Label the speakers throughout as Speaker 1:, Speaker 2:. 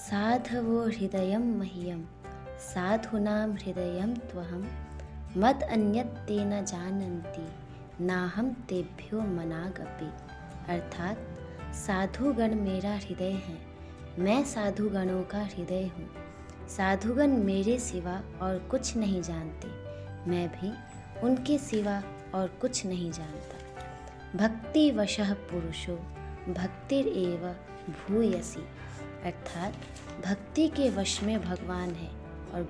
Speaker 1: साधवो हृदयं मह्यं साधूनां हृदयं त्वहं मद अन्यत् ते न जानन्ति नाहं तेभ्यो मनागपि। अर्थात साधुगण मेरा हृदय है, मैं साधुगणों का हृदय हूँ। साधुगण मेरे सिवा और कुछ नहीं जानते, मैं भी उनके सिवा और कुछ नहीं जानता। भक्ति वशः पुरुषो भक्तिरेव भूयसी। अर्थात भक्ति के वश में भगवान है और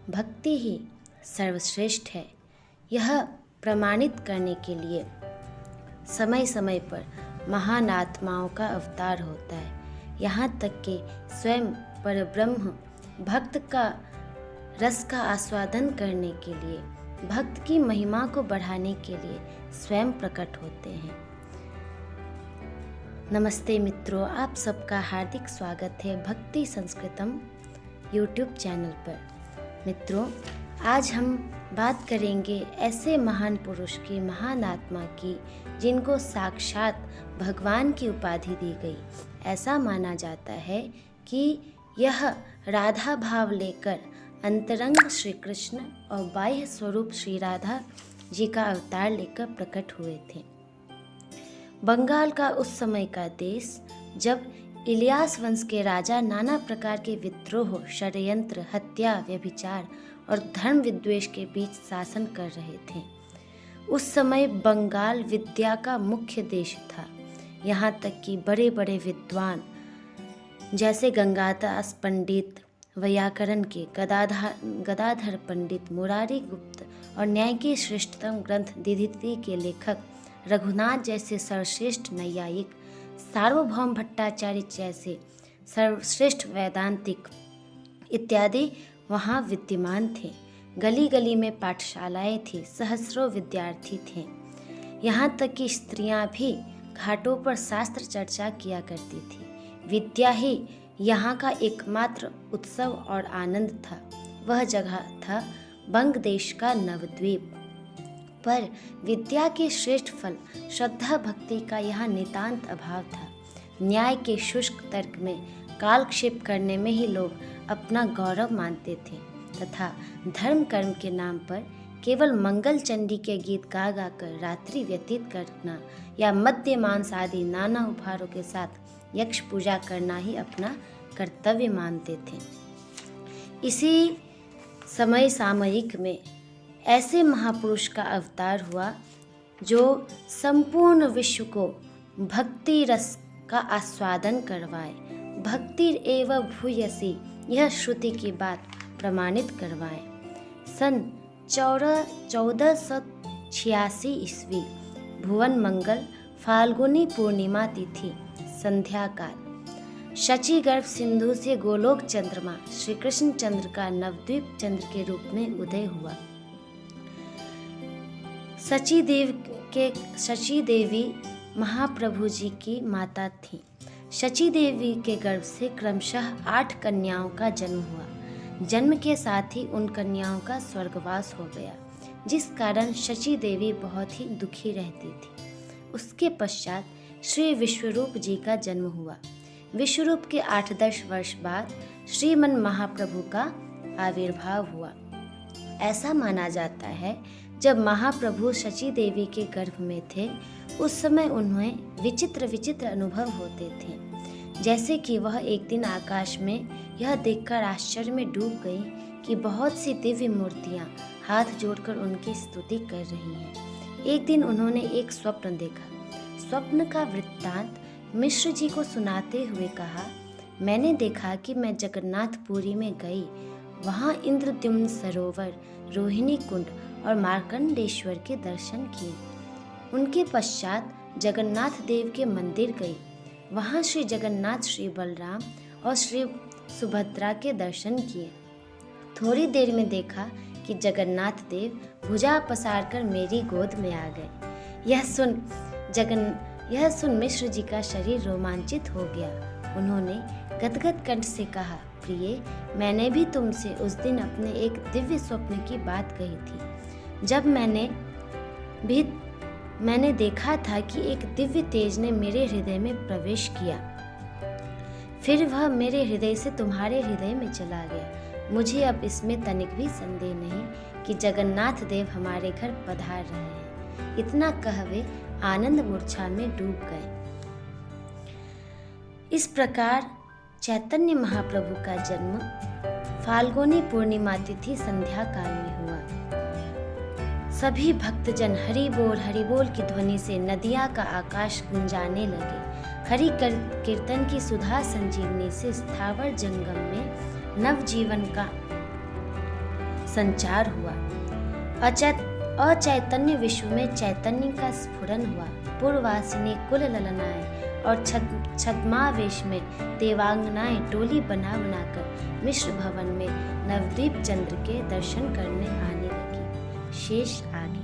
Speaker 1: भक्ति ही सर्वश्रेष्ठ है। यह प्रमाणित करने के लिए समय समय पर महान आत्माओं का अवतार होता है। यहाँ तक कि स्वयं परब्रह्म भक्त का रस का आस्वादन करने के लिए, भक्त की महिमा को बढ़ाने के लिए स्वयं प्रकट होते हैं। नमस्ते मित्रों, आप सबका हार्दिक स्वागत है भक्ति संस्कृतम यूट्यूब चैनल पर। मित्रों, आज हम बात करेंगे ऐसे महान पुरुष की, महान आत्मा की, जिनको साक्षात भगवान की उपाधि दी गई। ऐसा माना जाता है कि यह राधा भाव लेकर अंतरंग श्री कृष्ण और बाह्य स्वरूप श्री राधा जी का अवतार लेकर प्रकट हुए थे। बंगाल का उस समय का देश, जब इलियास वंश के राजा नाना प्रकार के विद्रोह, षड्यंत्र, हत्या, व्यभिचार और धर्म विद्वेष के बीच शासन कर रहे थे। उस समय बंगाल विद्या का मुख्य देश था। यहाँ तक कि बड़े बड़े विद्वान जैसे गंगादास पंडित, वैयाकरण के गदाधर पंडित, मुरारी गुप्त और न्याय के श्रेष्ठतम ग्रंथ दिधित्री के लेखक रघुनाथ जैसे सर्वश्रेष्ठ नैयायिक, सार्वभौम भट्टाचार्य जैसे सर्वश्रेष्ठ वैदांतिक इत्यादि वहाँ विद्यमान थे। गली गली में पाठशालाएं थी, सहस्रों विद्यार्थी थे। यहाँ तक कि स्त्रियाँ भी घाटों पर शास्त्र चर्चा किया करती थी। विद्या ही यहाँ का एकमात्र उत्सव और आनंद था। वह जगह था बंग देश का नवद्वीप। पर विद्या के श्रेष्ठ फल श्रद्धा भक्ति का यहाँ नितांत अभाव था। न्याय के शुष्क तर्क में कालक्षेप करने में ही लोग अपना गौरव मानते थे तथा धर्म कर्म के नाम पर केवल मंगल चंडी के गीत गा गा कर रात्रि व्यतीत करना या मद्य मांस आदि नाना उपहारों के साथ यक्ष पूजा करना ही अपना कर्तव्य मानते थे। इसी समय सामयिक में ऐसे महापुरुष का अवतार हुआ जो संपूर्ण विश्व को भक्ति रस का आस्वादन करवाए। भक्ति एव भूयसी, यह श्रुति की बात प्रमाणित करवाए। सन 1486 ईस्वी भुवन मंगल फाल्गुनी पूर्णिमा तिथि संध्या काल शची गर्भ सिंधु से गोलोक चंद्रमा श्री कृष्ण चंद्र का नवद्वीप चंद्र के रूप में उदय हुआ। शची देवी महाप्रभु जी की माता थी। शची देवी के गर्भ से क्रमशः 8 कन्याओं का जन्म हुआ। जन्म के साथ ही उन कन्याओं का स्वर्गवास हो गया, जिस कारण शची देवी बहुत ही दुखी रहती थी। उसके पश्चात श्री विश्वरूप जी का जन्म हुआ। विश्वरूप के 8-10 वर्ष बाद श्रीमन महाप्रभु का आविर्भाव हुआ। ऐसा माना जाता है जब महाप्रभु शची देवी के गर्भ में थे, उस समय उन्हें विचित्र अनुभव होते थे। जैसे कि वह एक दिन आकाश में यह देखकर आश्चर्य में डूब गई कि बहुत सी दिव्य मूर्तियां हाथ जोड़कर उनकी स्तुति कर रही हैं। एक दिन उन्होंने एक स्वप्न देखा। स्वप्न का वृत्तांत मिश्र जी को सुनाते हुए कहा, मैंने देखा कि मैं जगन्नाथपुरी में गई। वहाँ इंद्रद्युम्न सरोवर, रोहिणी कुंड और मार्कंडेश्वर के दर्शन किए। उनके पश्चात जगन्नाथ देव के मंदिर गई। वहाँ श्री जगन्नाथ, श्री बलराम और श्री सुभद्रा के दर्शन किए। थोड़ी देर में देखा कि जगन्नाथ देव भुजा पसार कर मेरी गोद में आ गए। यह सुन मिश्र जी का शरीर रोमांचित हो गया। उन्होंने गदगद कंठ से कहा, प्रिय, मैंने भी तुमसे उस दिन अपने एक दिव्य स्वप्न की बात कही थी। जब मैंने देखा था कि एक दिव्य तेज ने मेरे हृदय में प्रवेश किया। फिर वह मेरे हृदय से तुम्हारे हृदय में चला गया। मुझे अब इसमें तनिक भी संदेह नहीं कि जगन्नाथ देव हमारे घर पधार रहे हैं। इतना कह वे आनंद मूर्छा में डूब गए। इस प्रकार चैतन्य महाप्रभु का जन्म फाल्गुनी पूर्णिमा तिथि संध्या काल में हुआ। सभी भक्तजन हरि बोल की ध्वनि से नदियां का आकाश गुंजाने लगे। हरि कीर्तन की सुधा संजीवनी से स्थावर जंगम में नव जीवन का संचार हुआ। अचैतन्य विश्व में चैतन्य का स्फुरन हुआ। पूर्ववासिनी कुल ललनाएं और छद्मावेश में देवांगनाएं टोली बना बनाकर मिश्र भवन में नवदीप चंद्र के दर्शन करने आने लगी। शेष आगे।